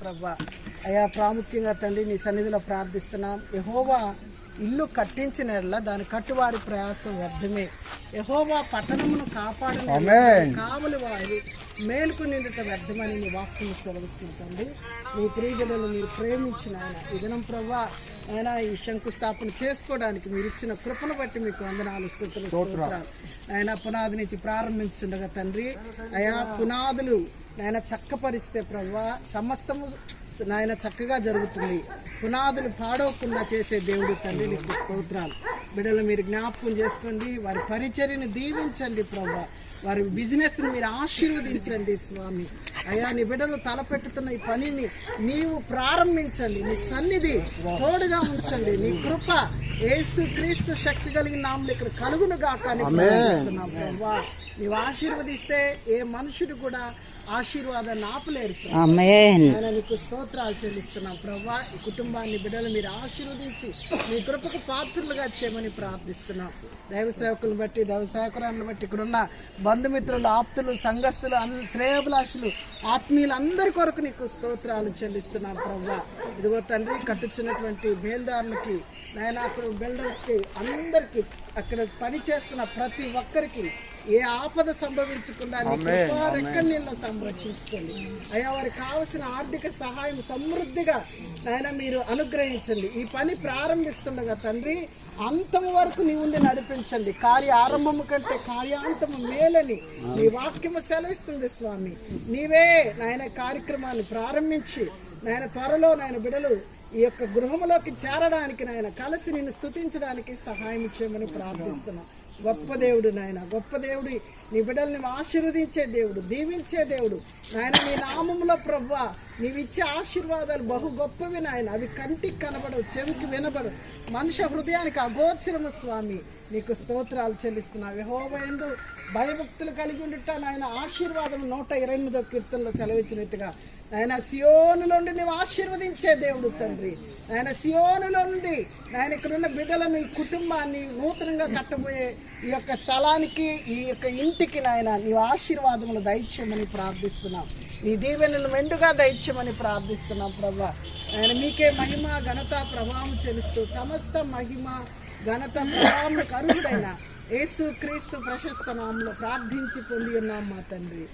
ప్రభా అయా ప్రాముఖ్యంగా తండ్రి నీ సన్నిధిలో ప్రార్థిస్తున్నాం. యెహోవా ఇల్లు కట్టించిన దాని కట్టువారి ప్రయాసం వ్యర్థమే. యెహోవా పట్టణమును కాపాడని కావలి వారి మేలుకు నిండుట వ్యర్థమని నీ వాక్యం సెలవిస్తుంది తండ్రి. నీ ప్రియజనులు మీరు ప్రేమించిన ఆయన ఈ దినం ప్రభా ఆయన ఈ శంకుస్థాపన చేసుకోవడానికి మీరు ఇచ్చిన కృపను బట్టి మీకు వందనాలు స్తుతులు స్తోత్రాలు. ఆయన పునాది నుంచి ప్రారంభించుండగా తండ్రి అయా పునాదులు ఆయన చక్కపరిస్తే ప్రభా సమస్తము నాయన చక్కగా జరుగుతుంది. పునాదులు పాడవకుండా చేసే దేవుడు తండ్రి నీకు స్తోత్రాలు. బిడ్డలు మీరు జ్ఞాపకం చేసుకోండి, వారి పరిచర్యను దీవించండి ప్రభా, వారి బిజినెస్ని మీరు ఆశీర్వదించండి స్వామి. అయ్యా నీ బిడ్డలు తలపెట్టుతున్న ఈ పనిని నీవు ప్రారంభించండి, నీ సన్నిధి తోడుగా ఉంచండి, నీ కృప యేసు క్రీస్తు శక్తి కలిగిన నామములో ఇక్కడ కలుగును గాక అని ప్రార్థిస్తున్నాం ప్రభా. నీవు ఆశీర్వదిస్తే ఏ మనుషుడు కూడా ఆశీర్వాదాన్ని ఆపలేరు. నీకు స్తోత్రాలు చెల్లిస్తున్నాం ప్రభా. ఈ కుటుంబాన్ని బిడ్డలు మీరు ఆశీర్వదించి మీ కృపకు పాత్రలుగా చేయమని ప్రార్థిస్తున్నాం. దైవ సేవకులను బట్టి దైవ సేవకురాలను బట్టి ఇక్కడున్న బంధుమిత్రులు ఆప్తులు సంఘస్థులు శ్రేయోభిలాషులు ఆత్మీయులు అందరి కొరకు నీకు స్తోత్రాలు చెల్లిస్తున్నాం ప్రభా. ఇదిగో తండ్రి కట్టుచున్నటువంటి బేల్దారులకి నాయన అక్కడ బిల్డర్స్కి అందరికీ అక్కడ పని చేస్తున్న ప్రతి ఒక్కరికి ఏ ఆపద సంభవించకుండా రెక్కనీళ్ళలో సంరక్షించుకోండి అయ్యా. వారికి కావలసిన ఆర్థిక సహాయం సమృద్ధిగా ఆయన మీరు అనుగ్రహించండి. ఈ పని ప్రారంభిస్తుండగా తండ్రి అంతం వరకు నీ ఉండి నడిపించండి. కార్య ఆరంభము కంటే కార్యాంతము మేలని నీ వాక్యము సెలవిస్తుంది స్వామి. నీవే నాయన కార్యక్రమాన్ని ప్రారంభించి నాయన త్వరలో నాయన బిడలు ఈ యొక్క గృహంలోకి చేరడానికి నాయన కలిసి నిన్ను స్తుతించడానికి సహాయం చేయమని ప్రార్థిస్తున్నాం. గొప్ప దేవుడు నాయన, గొప్ప దేవుడు, నీ బిడ్డల్ని ఆశీర్వదించే దేవుడు, దీవించే దేవుడు నాయన. నీ నామములో ప్రభువా నీవిచ్చే ఆశీర్వాదాలు బహు గొప్పవి నాయన. అవి కంటికి కనబడవు, చెవికి వినబడవు, మనుష్య హృదయానికి అగోచరము స్వామి. నీకు స్తోత్రాలు చెల్లిస్తున్నావు. యెహోవా యందు భయభక్తులు కలిగి ఉండుట నాయన ఆశీర్వాదం 128వ కీర్తనలో సెలవిచ్చినట్టుగా ఆయన సియోను నుండి నువ్వు ఆశీర్వదించే దేవుడు తండ్రి. ఆయన సియోను నుండి ఆయన ఇక్కడున్న బిడ్డలను ఈ కుటుంబాన్ని నూతనంగా కట్టబోయే ఈ యొక్క స్థలానికి ఈ యొక్క ఇంటికి నాయన నీవు ఆశీర్వాదములు దయచేయమని ప్రార్థిస్తున్నాం. నీ దీవెనలు మెండుగా దయచేయమని ప్రార్థిస్తున్నాం ప్రభా. ఆయన మీకే మహిమ ఘనత ప్రభావం చెల్లిస్తూ సమస్త మహిమ ఘనత ప్రభావంకు అర్హుడైన యేసు క్రీస్తు ప్రశస్త నామములో ప్రార్థించి పొంది ఉన్నాం మా తండ్రి.